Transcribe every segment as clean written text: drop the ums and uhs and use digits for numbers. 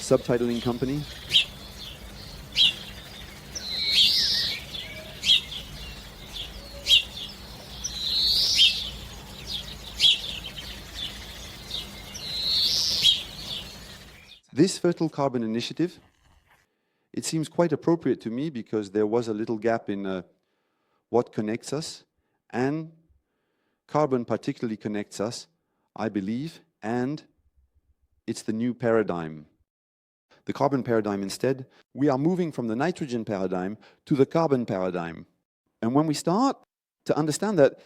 subtitling company. This Fertile Carbon initiative, it seems quite appropriate to me because there was a little gap in what connects us, and carbon particularly connects us, I believe, and it's the new paradigm. The carbon paradigm instead, we are moving from the nitrogen paradigm to the carbon paradigm. And when we start to understand that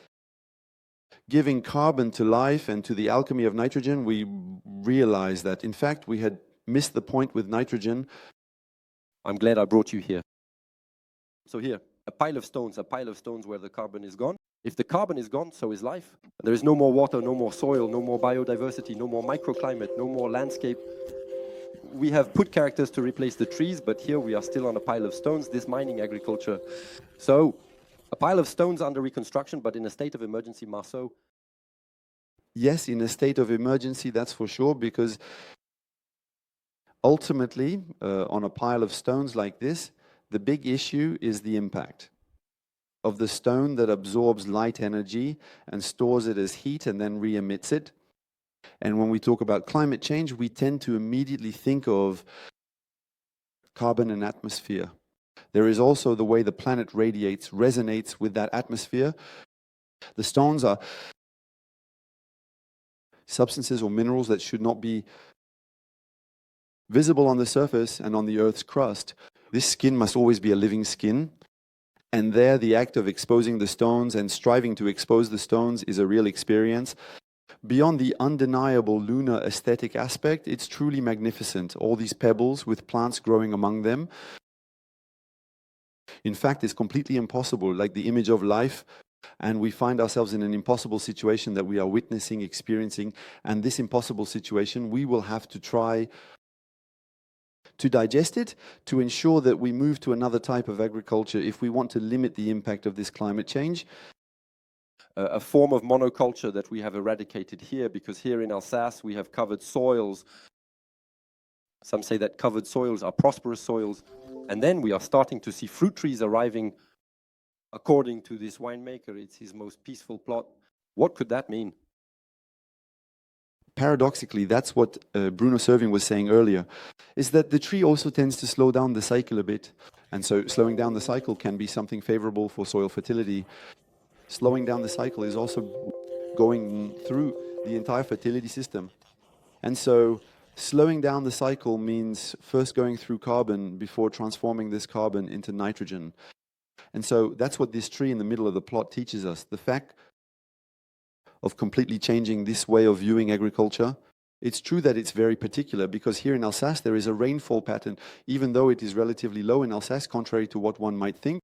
giving carbon to life and to the alchemy of nitrogen, we realize that in fact we had missed the point with nitrogen. I'm glad I brought you here. So here, a pile of stones where the carbon is gone. If the carbon is gone, so is life. There is no more water, no more soil, no more biodiversity, no more microclimate, no more landscape. We have put characters to replace the trees, but here we are still on a pile of stones, this mining agriculture. So, a pile of stones under reconstruction, but in a state of emergency, Marceau. Yes, in a state of emergency, that's for sure, because ultimately, on a pile of stones like this, the big issue is the impact of the stone that absorbs light energy and stores it as heat and then re-emits it. And when we talk about climate change, we tend to immediately think of carbon and atmosphere. There is also the way the planet radiates, resonates with that atmosphere. The stones are substances or minerals that should not be visible on the surface and on the Earth's crust. This skin must always be a living skin. And there, the act of exposing the stones and striving to expose the stones is a real experience. Beyond the undeniable lunar aesthetic aspect, it's truly magnificent. All these pebbles with plants growing among them. In fact, it's completely impossible, like the image of life. And we find ourselves in an impossible situation that we are witnessing, experiencing. And this impossible situation, we will have to try to digest it, to ensure that we move to another type of agriculture if we want to limit the impact of this climate change. A form of monoculture that we have eradicated here, because here in Alsace we have covered soils. Some say that covered soils are prosperous soils. And then we are starting to see fruit trees arriving. According to this winemaker, it's his most peaceful plot. What could that mean? Paradoxically, that's what Bruno Serving was saying earlier, is that the tree also tends to slow down the cycle a bit. And so slowing down the cycle can be something favorable for soil fertility. Slowing down the cycle is also going through the entire fertility system. And so slowing down the cycle means first going through carbon before transforming this carbon into nitrogen. And so that's what this tree in the middle of the plot teaches us. The fact of completely changing this way of viewing agriculture. It's true that it's very particular because here in Alsace there is a rainfall pattern, even though it is relatively low in Alsace, contrary to what one might think.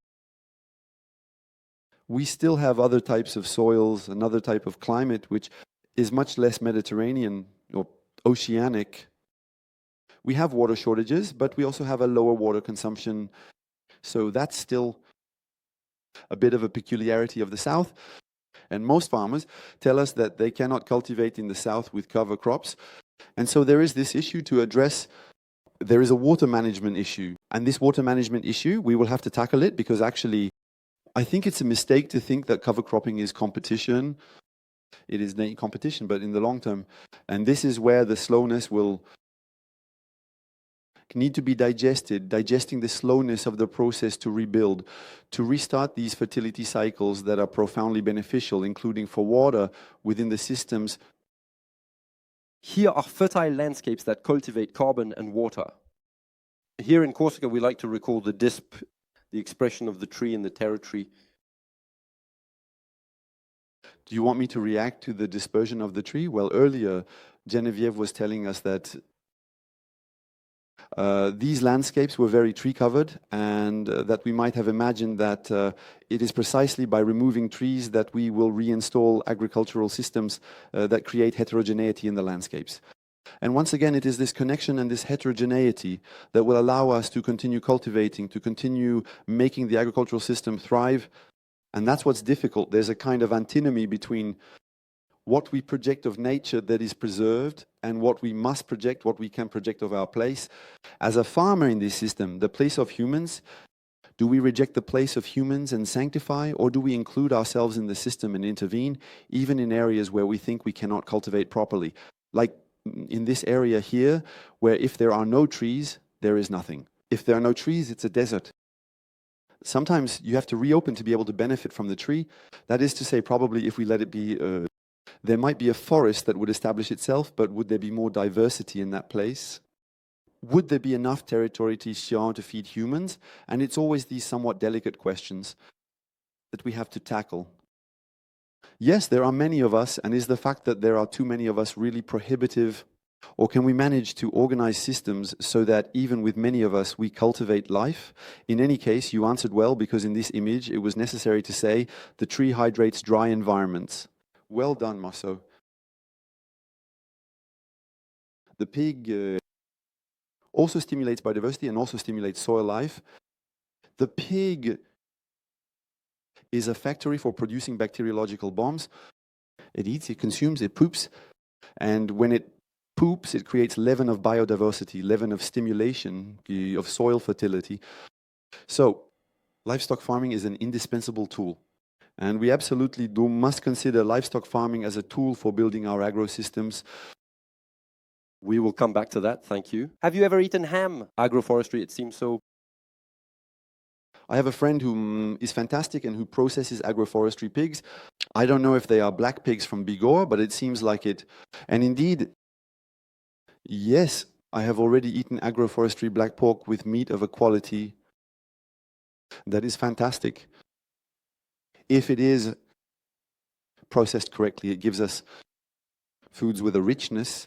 We still have other types of soils, another type of climate, which is much less Mediterranean or oceanic. We have water shortages, but we also have a lower water consumption. So that's still a bit of a peculiarity of the South. And most farmers tell us that they cannot cultivate in the south with cover crops. And so there is this issue to address. There is a water management issue. And this water management issue, we will have to tackle it because actually, I think it's a mistake to think that cover cropping is competition. It is competition, but in the long term. And this is where the slowness will need to be digested, digesting the slowness of the process to rebuild, to restart these fertility cycles that are profoundly beneficial, including for water within the systems. Here are fertile landscapes that cultivate carbon and water. Here in Corsica, we like to recall the DISP, the expression of the tree in the territory. Do you want me to react to the dispersion of the tree? Well, earlier, Geneviève was telling us that these landscapes were very tree-covered and that we might have imagined that it is precisely by removing trees that we will reinstall agricultural systems that create heterogeneity in the landscapes. And once again, it is this connection and this heterogeneity that will allow us to continue cultivating, to continue making the agricultural system thrive. And that's what's difficult. There's a kind of antinomy between what we project of nature that is preserved and what we must project, what we can project of our place. As a farmer in this system, the place of humans, do we reject the place of humans and sanctify, or do we include ourselves in the system and intervene, even in areas where we think we cannot cultivate properly? Like in this area here, where if there are no trees, there is nothing. If there are no trees, it's a desert. Sometimes you have to reopen to be able to benefit from the tree. That is to say, probably if we let it be, there might be a forest that would establish itself, but would there be more diversity in that place? Would there be enough territory to feed humans? And it's always these somewhat delicate questions that we have to tackle. Yes, there are many of us, and is the fact that there are too many of us really prohibitive? Or can we manage to organize systems so that even with many of us, we cultivate life? In any case, you answered well, because in this image, it was necessary to say the tree hydrates dry environments. Well done, Marceau. The pig also stimulates biodiversity and also stimulates soil life. The pig is a factory for producing bacteriological bombs. It eats, it consumes, it poops. And when it poops, it creates leaven of biodiversity, leaven of stimulation, of soil fertility. So livestock farming is an indispensable tool. And we absolutely must consider livestock farming as a tool for building our agrosystems. We will come back to that, thank you. Have you ever eaten ham? Agroforestry, it seems so. I have a friend who is fantastic and who processes agroforestry pigs. I don't know if they are black pigs from Bigorre, but it seems like it. And indeed, yes, I have already eaten agroforestry black pork with meat of a quality that is fantastic. If it is processed correctly, it gives us foods with a richness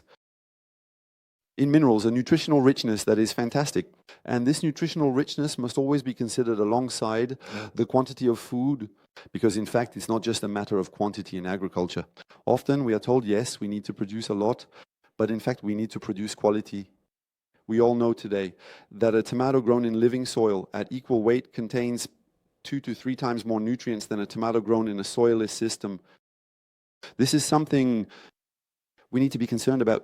in minerals, a nutritional richness that is fantastic. And this nutritional richness must always be considered alongside the quantity of food, because in fact, it's not just a matter of quantity in agriculture. Often we are told, yes, we need to produce a lot, but in fact, we need to produce quality. We all know today that a tomato grown in living soil at equal weight contains 2 to 3 times more nutrients than a tomato grown in a soilless system. This is something we need to be concerned about.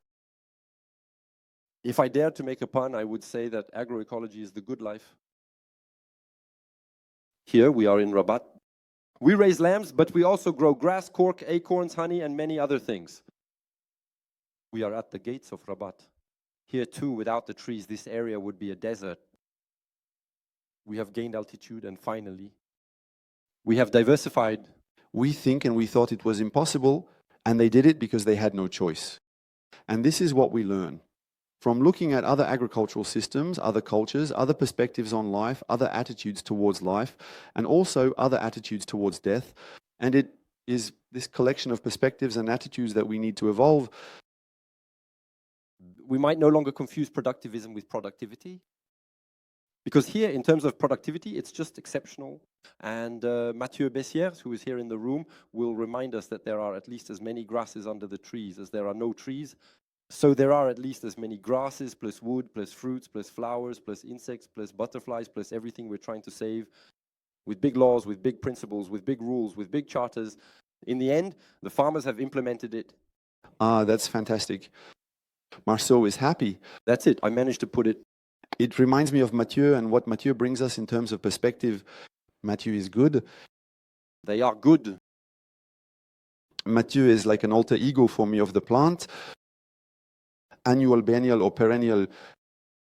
If I dared to make a pun, I would say that agroecology is the good life. Here we are in Rabat. We raise lambs, but we also grow grass, cork, acorns, honey, and many other things. We are at the gates of Rabat. Here too, without the trees, this area would be a desert. We have gained altitude, and finally, we have diversified. We think and we thought it was impossible, and they did it because they had no choice. And this is what we learn from looking at other agricultural systems, other cultures, other perspectives on life, other attitudes towards life, and also other attitudes towards death. And it is this collection of perspectives and attitudes that we need to evolve. We might no longer confuse productivism with productivity. Because here, in terms of productivity, it's just exceptional. And Mathieu Bessières, who is here in the room, will remind us that there are at least as many grasses under the trees as there are no trees. So there are at least as many grasses, plus wood, plus fruits, plus flowers, plus insects, plus butterflies, plus everything we're trying to save, with big laws, with big principles, with big rules, with big charters. In the end, the farmers have implemented it. Ah, that's fantastic. Marceau is happy. That's it. I managed to put it. It reminds me of Mathieu and what Mathieu brings us in terms of perspective. Mathieu is good. They are good. Mathieu is like an alter ego for me of the plant. Annual, biennial, or perennial.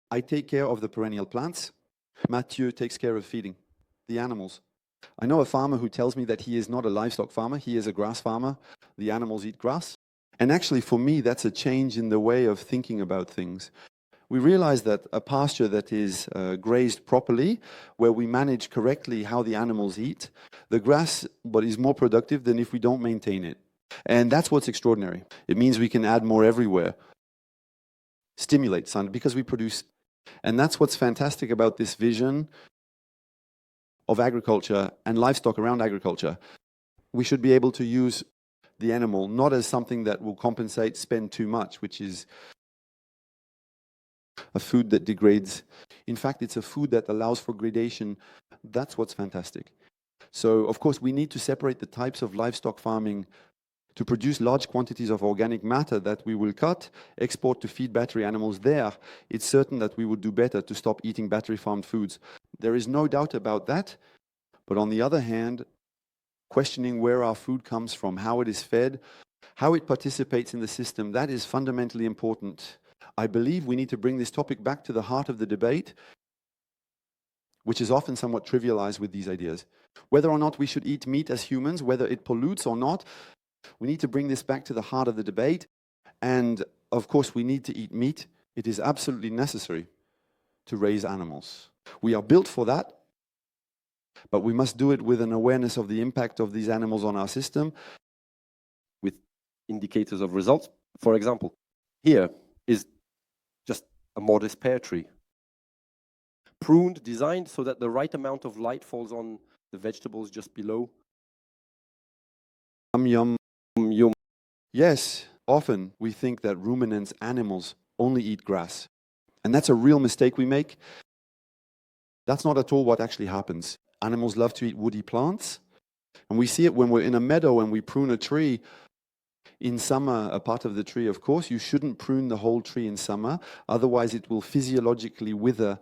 I take care of the perennial plants. Mathieu takes care of feeding the animals. I know a farmer who tells me that he is not a livestock farmer, he is a grass farmer. The animals eat grass. And actually, for me, that's a change in the way of thinking about things. We realize that a pasture that is grazed properly, where we manage correctly how the animals eat, the grass but is more productive than if we don't maintain it. And that's what's extraordinary. It means we can add more everywhere. Stimulate sun because we produce. And that's what's fantastic about this vision of agriculture and livestock around agriculture. We should be able to use the animal not as something that will compensate, spend too much, which is a food that degrades. In fact, it's a food that allows for gradation. That's what's fantastic. So, of course, we need to separate the types of livestock farming to produce large quantities of organic matter that we will cut, export to feed battery animals there, it's certain that we would do better to stop eating battery farmed foods. There is no doubt about that. But on the other hand, questioning where our food comes from, how it is fed, how it participates in the system, that is fundamentally important. I believe we need to bring this topic back to the heart of the debate, which is often somewhat trivialized with these ideas. Whether or not we should eat meat as humans, whether it pollutes or not, we need to bring this back to the heart of the debate. And of course, we need to eat meat. It is absolutely necessary to raise animals. We are built for that, but we must do it with an awareness of the impact of these animals on our system, with indicators of results. For example, here is just a modest pear tree. Pruned, designed so that the right amount of light falls on the vegetables just below. Yum, yum. Yes, often we think that ruminants, animals, only eat grass. And that's a real mistake we make. That's not at all what actually happens. Animals love to eat woody plants. And we see it when we're in a meadow and we prune a tree. In summer, a part of the tree, of course, you shouldn't prune the whole tree in summer. Otherwise, it will physiologically wither.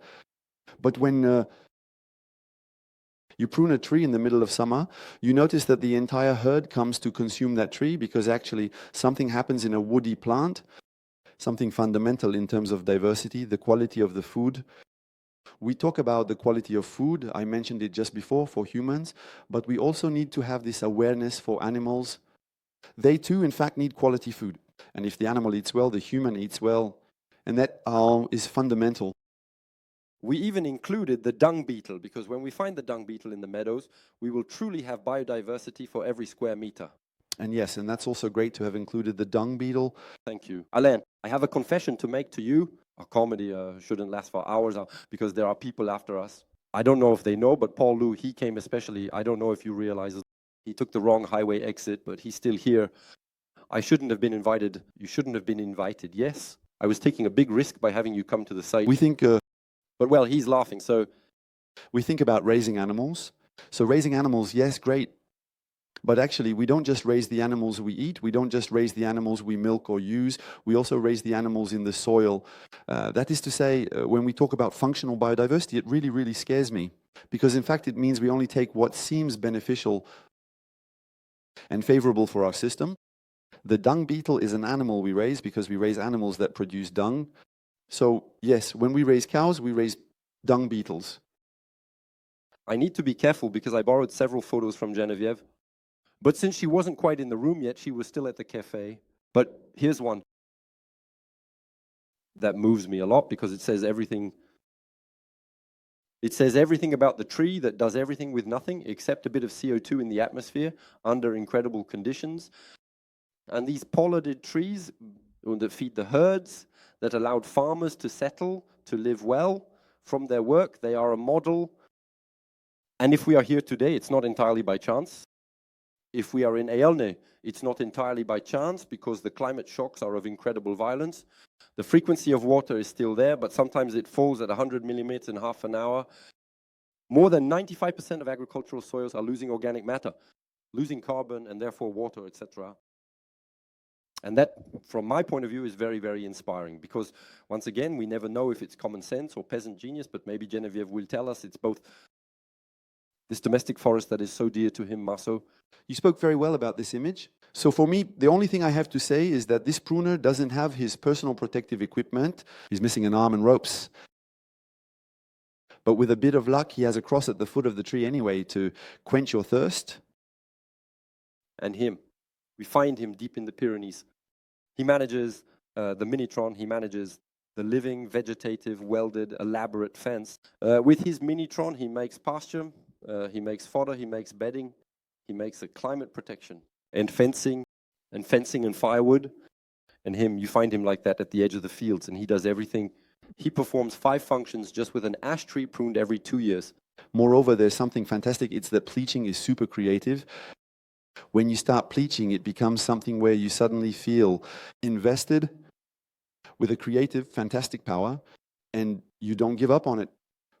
But when you prune a tree in the middle of summer, you notice that the entire herd comes to consume that tree because actually something happens in a woody plant, something fundamental in terms of diversity, the quality of the food. We talk about the quality of food, I mentioned it just before, for humans, but we also need to have this awareness for animals. They too, in fact, need quality food. And if the animal eats well, the human eats well. And that is fundamental. We even included the dung beetle, because when we find the dung beetle in the meadows, we will truly have biodiversity for every square meter. And yes, and that's also great to have included the dung beetle. Thank you. Alain, I have a confession to make to you. Our comedy shouldn't last for hours because there are people after us. I don't know if they know, but Paul Lou, he came especially. I don't know if you realize it. He took the wrong highway exit, but he's still here. I shouldn't have been invited. You shouldn't have been invited. Yes, I was taking a big risk by having you come to the site. We think... But well, he's laughing, so... We think about raising animals. So raising animals, yes, great. But actually, we don't just raise the animals we eat. We don't just raise the animals we milk or use. We also raise the animals in the soil. That is to say, when we talk about functional biodiversity, it really, really scares me. Because in fact, it means we only take what seems beneficial and favorable for our system. The dung beetle is an animal we raise because we raise animals that produce dung. So yes, when we raise cows, we raise dung beetles. I need to be careful because I borrowed several photos from Geneviève. But since she wasn't quite in the room yet, she was still at the cafe. But here's one that moves me a lot because it says everything. It says everything about the tree that does everything with nothing except a bit of CO2 in the atmosphere under incredible conditions. And these pollarded trees that feed the herds, that allowed farmers to settle, to live well from their work. They are a model. And if we are here today, it's not entirely by chance. If we are in Aelne, it's not entirely by chance because the climate shocks are of incredible violence. The frequency of water is still there, but sometimes it falls at 100 millimeters in half an hour. More than 95% of agricultural soils are losing organic matter, losing carbon and therefore water, etc. And that, from my point of view, is very, very inspiring because, once again, we never know if it's common sense or peasant genius, but maybe Geneviève will tell us it's both. This domestic forest that is so dear to him, Marceau. You spoke very well about this image. So for me, the only thing I have to say is that this pruner doesn't have his personal protective equipment. He's missing an arm and ropes. But with a bit of luck, he has a cross at the foot of the tree anyway to quench your thirst. And him. We find him deep in the Pyrenees. He manages the Minitron, he manages the living, vegetative, welded, elaborate fence. With his Minitron, he makes pasture, he makes fodder, he makes bedding, he makes a climate protection, and fencing and firewood. And him, you find him like that at the edge of the fields, and he does everything. He performs 5 functions just with an ash tree pruned every 2 years. Moreover, there's something fantastic. It's that pleaching is super creative. When you start pleaching, it becomes something where you suddenly feel invested with a creative, fantastic power, and you don't give up on it.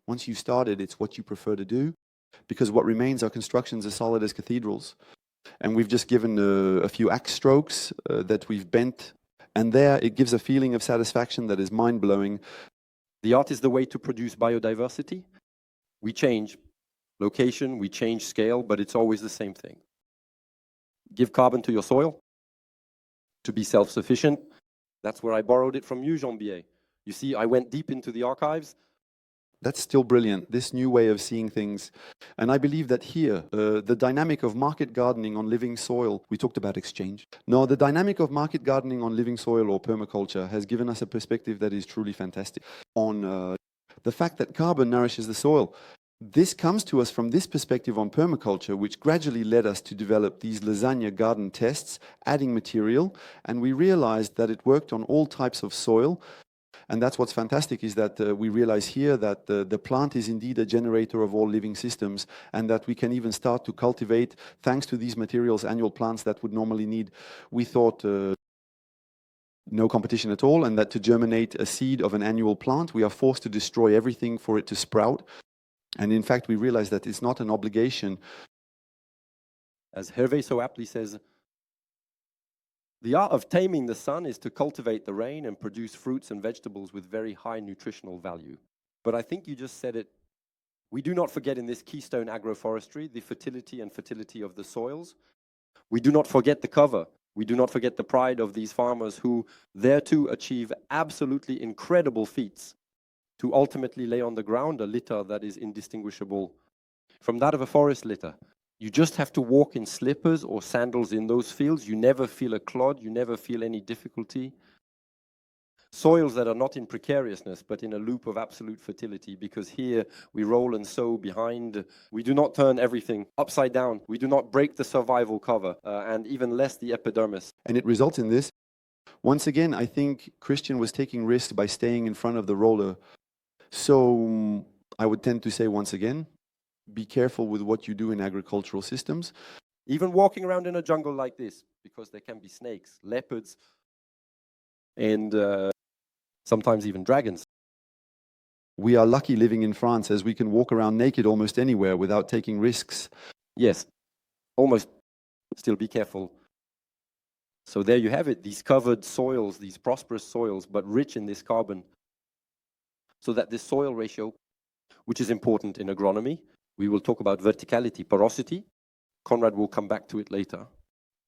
Once you started, it's what you prefer to do, because what remains are constructions as solid as cathedrals. And we've just given a few axe strokes that we've bent. And there it gives a feeling of satisfaction that is mind-blowing. The art is the way to produce biodiversity. We change location, we change scale, but it's always the same thing. Give carbon to your soil to be self-sufficient. That's where I borrowed it from you, Jean-Bier. You see, I went deep into the archives. That's still brilliant, this new way of seeing things. And I believe that here, the dynamic of market gardening on living soil, we talked about exchange. No, the dynamic of market gardening on living soil or permaculture has given us a perspective that is truly fantastic on the fact that carbon nourishes the soil. This comes to us from this perspective on permaculture, which gradually led us to develop these lasagna garden tests, adding material, and we realized that it worked on all types of soil. And that's what's fantastic, is that we realize here that the plant is indeed a generator of all living systems, and that we can even start to cultivate, thanks to these materials, annual plants that would normally need, we thought, no competition at all, and that to germinate a seed of an annual plant, we are forced to destroy everything for it to sprout. And in fact, we realize that it's not an obligation. As Hervé so aptly says, the art of taming the sun is to cultivate the rain and produce fruits and vegetables with very high nutritional value. But I think you just said it. We do not forget in this Keystone Agroforestry the fertility of the soils. We do not forget the cover. We do not forget the pride of these farmers who thereto achieve absolutely incredible feats to ultimately lay on the ground a litter that is indistinguishable from that of a forest litter. You just have to walk in slippers or sandals in those fields. You never feel a clod, you never feel any difficulty. Soils that are not in precariousness, but in a loop of absolute fertility, because here we roll and sow behind. We do not turn everything upside down. We do not break the survival cover, and even less the epidermis. And it results in this. Once again, I think Christian was taking risks by staying in front of the roller. So I would tend to say once again, be careful with what you do in agricultural systems. Even walking around in a jungle like this, because there can be snakes, leopards, and sometimes even dragons. We are lucky living in France, as we can walk around naked almost anywhere without taking risks. Yes, almost. Still be careful. So there you have it, these covered soils, these prosperous soils, but rich in this carbon. So that this soil ratio, which is important in agronomy, we will talk about verticality, porosity. Conrad will come back to it later.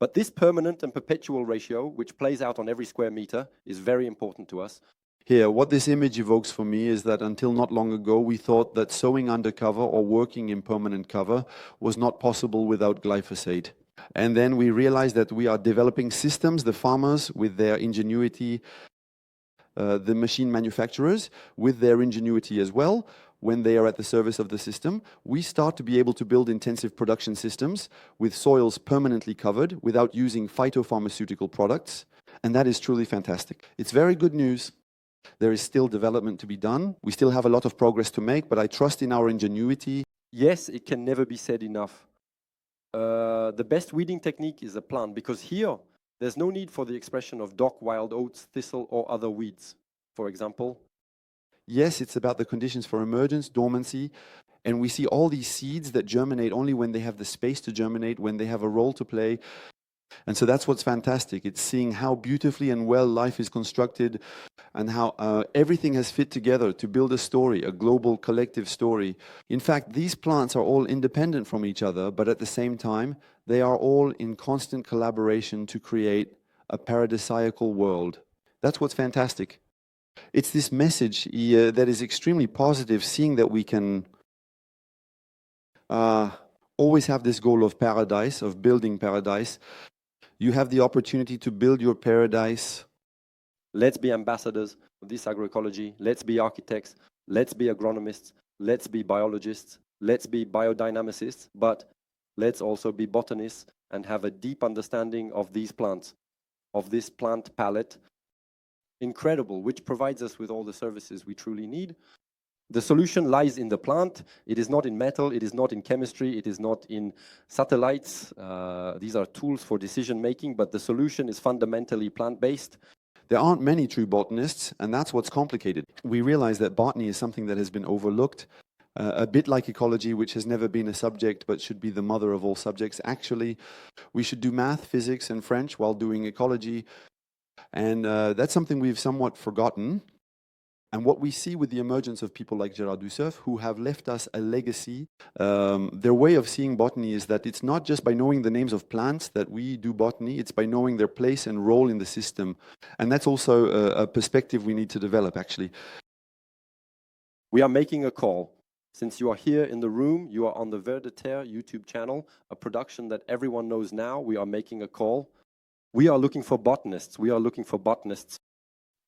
But this permanent and perpetual ratio, which plays out on every square meter, is very important to us. Here, what this image evokes for me is that until not long ago, we thought that sowing under cover or working in permanent cover was not possible without glyphosate. And then we realized that we are developing systems, the farmers with their ingenuity, the machine manufacturers with their ingenuity as well. When they are at the service of the system, we start to be able to build intensive production systems with soils permanently covered without using phytopharmaceutical products. And that is truly fantastic. It's very good news. There is still development to be done. We still have a lot of progress to make, but I trust in our ingenuity. Yes, it can never be said enough. The best weeding technique is a plant, because here there's no need for the expression of dock, wild oats, thistle, or other weeds, for example. Yes, it's about the conditions for emergence, dormancy, and we see all these seeds that germinate only when they have the space to germinate, when they have a role to play. And so that's what's fantastic. It's seeing how beautifully and well life is constructed and how everything has fit together to build a story, a global collective story. In fact, these plants are all independent from each other, but at the same time, they are all in constant collaboration to create a paradisiacal world. That's what's fantastic. It's this message that is extremely positive, seeing that we can always have this goal of paradise, of building paradise. You have the opportunity to build your paradise. Let's be ambassadors of this agroecology. Let's be architects. Let's be agronomists. Let's be biologists. Let's be biodynamicists. But let's also be botanists and have a deep understanding of these plants, of this plant palette. Incredible, which provides us with all the services we truly need. The solution lies in the plant. It is not in metal, it is not in chemistry, it is not in satellites. These are tools for decision making, but the solution is fundamentally plant-based. There aren't many true botanists, and that's what's complicated. We realize that botany is something that has been overlooked, a bit like ecology, which has never been a subject but should be the mother of all subjects. Actually, we should do math, physics, and French while doing ecology. And that's something we've somewhat forgotten. And what we see with the emergence of people like Gérard Dusseuf, who have left us a legacy, their way of seeing botany is that it's not just by knowing the names of plants that we do botany, it's by knowing their place and role in the system. And that's also a perspective we need to develop, actually. We are making a call. Since you are here in the room, you are on the Ver de Terre YouTube channel, a production that everyone knows now. We are making a call. We are looking for botanists. We are looking for botanists.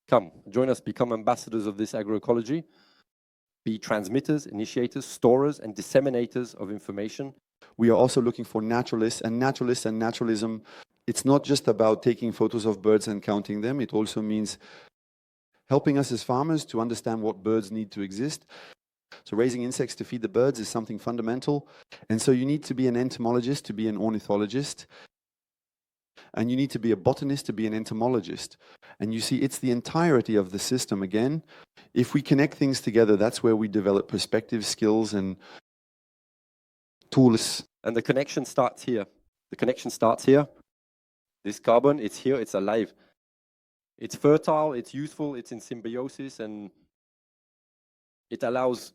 Come, join us, become ambassadors of this agroecology. Be transmitters, initiators, storers, and disseminators of information. We are also looking for naturalists and naturalism. It's not just about taking photos of birds and counting them. It also means helping us as farmers to understand what birds need to exist. So raising insects to feed the birds is something fundamental. And so you need to be an entomologist to be an ornithologist. And you need to be a botanist to be an entomologist. And you see, it's the entirety of the system again. If we connect things together, that's where we develop perspective, skills, and tools. And the connection starts here. The connection starts here. This carbon, it's here, it's alive. It's fertile, it's useful, it's in symbiosis, and it allows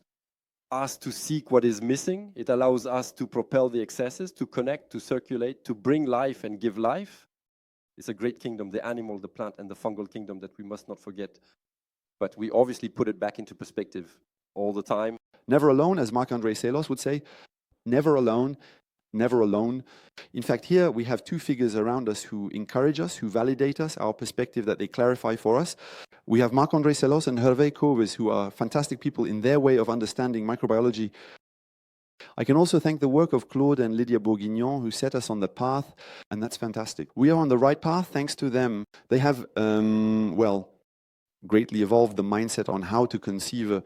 us to seek what is missing. It allows us to propel the excesses, to connect, to circulate, to bring life and give life. It's a great kingdom, the animal, the plant, and the fungal kingdom that we must not forget. But we obviously put it back into perspective all the time. Never alone, as Marc-André Selos would say. Never alone, never alone. In fact, here we have two figures around us who encourage us, who validate us, our perspective, that they clarify for us. We have Marc-André Selos and Hervé Coves, who are fantastic people in their way of understanding microbiology. I can also thank the work of Claude and Lydia Bourguignon, who set us on the path, and that's fantastic. We are on the right path thanks to them. They have, greatly evolved the mindset on how to conceive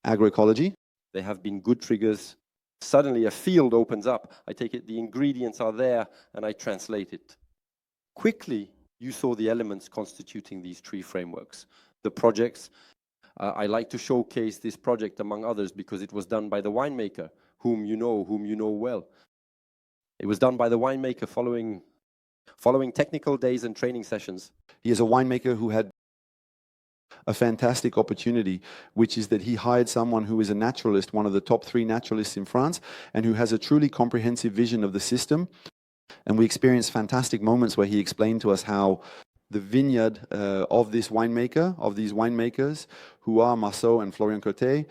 agroecology. They have been good triggers. Suddenly a field opens up. I take it, the ingredients are there, and I translate it. Quickly, you saw the elements constituting these tree frameworks. The projects, I like to showcase this project among others because it was done by the winemaker, whom you know well. It was done by the winemaker following technical days and training sessions. He is a winemaker who had a fantastic opportunity, which is that he hired someone who is a naturalist, one of the top 3 naturalists in France, and who has a truly comprehensive vision of the system. And we experienced fantastic moments where he explained to us how the vineyard of this winemaker, of these winemakers, who are Marceau and Florian Cotet,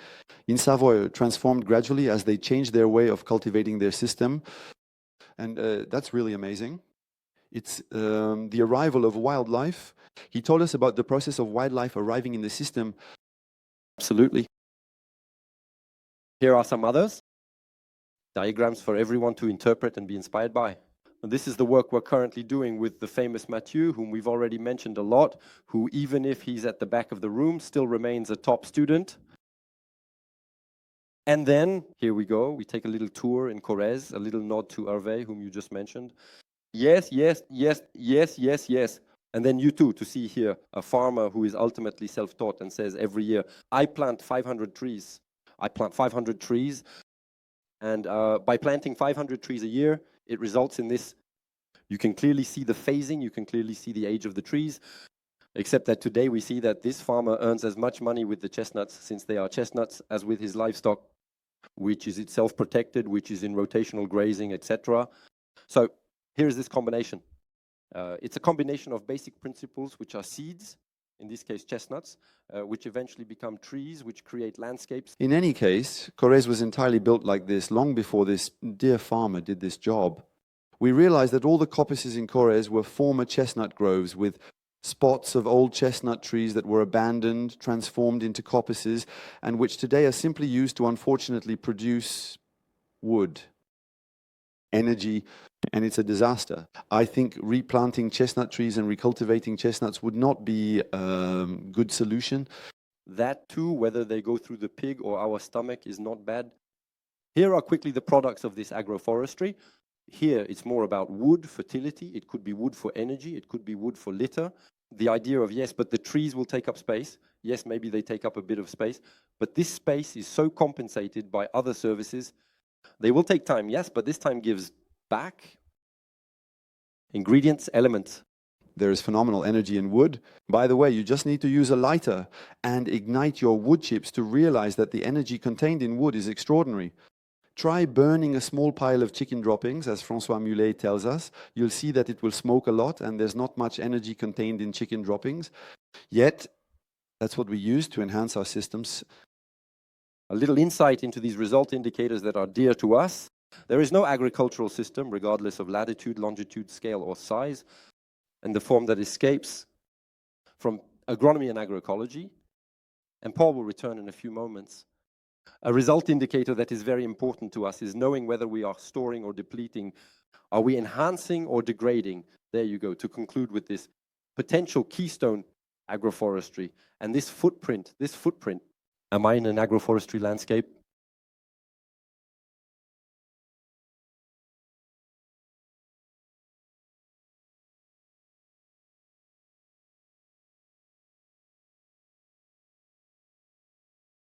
in Savoy, transformed gradually as they changed their way of cultivating their system. And that's really amazing. It's the arrival of wildlife. He told us about the process of wildlife arriving in the system. Absolutely. Here are some others. Diagrams for everyone to interpret and be inspired by. And this is the work we're currently doing with the famous Mathieu, whom we've already mentioned a lot, who, even if he's at the back of the room, still remains a top student. And then, here we go, we take a little tour in Corrèze, a little nod to Hervé, whom you just mentioned. Yes, yes, yes, yes, yes, yes. And then you too, to see here a farmer who is ultimately self-taught and says every year, I plant 500 trees. I plant 500 trees. And by planting 500 trees a year, it results in this. You can clearly see the phasing, you can clearly see the age of the trees, except that today we see that this farmer earns as much money with the chestnuts, since they are chestnuts, as with his livestock, which is itself protected, which is in rotational grazing, etc. So here's this combination. It's a combination of basic principles, which are seeds, in this case chestnuts, which eventually become trees, which create landscapes. In any case, Corrèze was entirely built like this long before this dear farmer did this job. We realized that all the coppices in Corrèze were former chestnut groves with spots of old chestnut trees that were abandoned, transformed into coppices, and which today are simply used to unfortunately produce wood, energy, and it's a disaster. I think replanting chestnut trees and recultivating chestnuts would not be a good solution. That too, whether they go through the pig or our stomach, is not bad. Here are quickly the products of this agroforestry. Here it's more about wood, fertility. It could be wood for energy. It could be wood for litter. the idea of, yes, but the trees will take up space. Yes, maybe they take up a bit of space, but this space is so compensated by other services. They will take time, yes, but this time gives back ingredients, elements. There is phenomenal energy in wood. By the way, you just need to use a lighter and ignite your wood chips to realize that the energy contained in wood is extraordinary. Try burning a small pile of chicken droppings, as François Mullet tells us. You'll see that it will smoke a lot and there's not much energy contained in chicken droppings. Yet, that's what we use to enhance our systems. A little insight into these result indicators that are dear to us. There is no agricultural system, regardless of latitude, longitude, scale, or size, and the form that escapes from agronomy and agroecology. And Paul will return in a few moments. A result indicator that is very important to us is knowing whether we are storing or depleting. Are we enhancing or degrading? There you go, to conclude with this potential keystone agroforestry. And this footprint, am I in an agroforestry landscape?